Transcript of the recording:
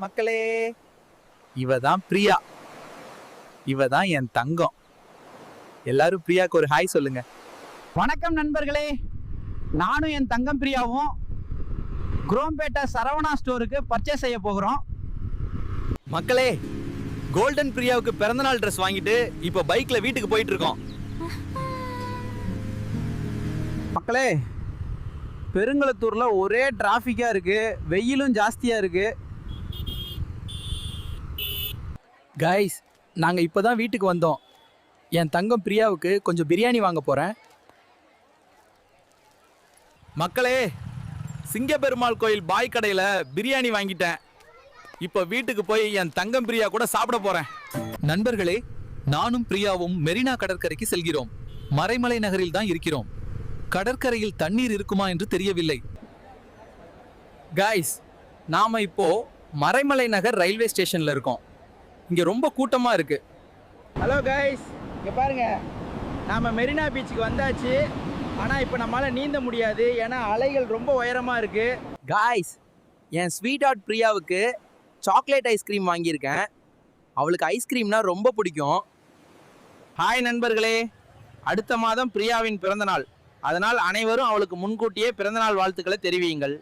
மக்களே, இவ தான் பிரியா. இவ தான் என் தங்கம். எல்லாரும் பிரியாக்கு ஒரு ஹாய் சொல்லுங்க. வணக்கம் நண்பர்களே, நானும் என் தங்கம் பிரியாவும் குரோம்பேட்டை சரவணா ஸ்டோருக்கு பர்ச்சேஸ் செய்ய போகிறோம். மக்களே, கோல்டன் பிரியாவுக்கு பிறந்தநாள் ட்ரெஸ் வாங்கிட்டு இப்ப பைக்ல வீட்டுக்கு போயிட்டு இருக்கோம். மக்களே, பெருங்களத்தூர்ல ஒரே டிராஃபிக்கா இருக்கு, வெயிலும் ஜாஸ்தியா இருக்கு. கைஸ், நாங்க இப்பதான் வீட்டுக்கு வந்தோம். என் தங்கம் பிரியாவுக்கு கொஞ்சம் பிரியாணி வாங்க போறேன். மக்களே, சிங்கப்பெருமாள் கோயில் பாய் கடையில பிரியாணி வாங்கிட்டேன். இப்ப வீட்டுக்கு போய் என் தங்கம் பிரியா கூட சாப்பிட போறேன். நண்பர்களே, நானும் பிரியாவும் மெரினா கடற்கரைக்கு செல்கிறோம். மறைமலை நகரில் தான் இருக்கிறோம். கடற்கரையில் தண்ணீர் இருக்குமா என்று தெரியவில்லை. கைஸ், நாம இப்போ மறைமலை நகர் ரயில்வே ஸ்டேஷன்ல இருக்கோம். இங்க ரொம்ப கூட்டமா இருக்கு. ஹலோ கைஸ், இங்க பாருங்க, நாம மெரினா பீச்சுக்கு வந்தாச்சு. ஆனா இப்போ நம்மளால நீந்த முடியாது, ஏன்னா அலைகள் ரொம்ப உயரமா இருக்கு. காய்ஸ், என் ஸ்வீட் ஹார்ட் பிரியாவுக்கு சாக்லேட் ஐஸ்கிரீம் வாங்கியிருக்கேன். அவளுக்கு ஐஸ்கிரீம்னா ரொம்ப பிடிக்கும். ஹாய் நண்பர்களே, அடுத்த மாதம் பிரியாவின் பிறந்தநாள். அதனால் அனைவரும் அவளுக்கு முன்கூட்டியே பிறந்தநாள் வாழ்த்துக்களை தெரிவியுங்கள்.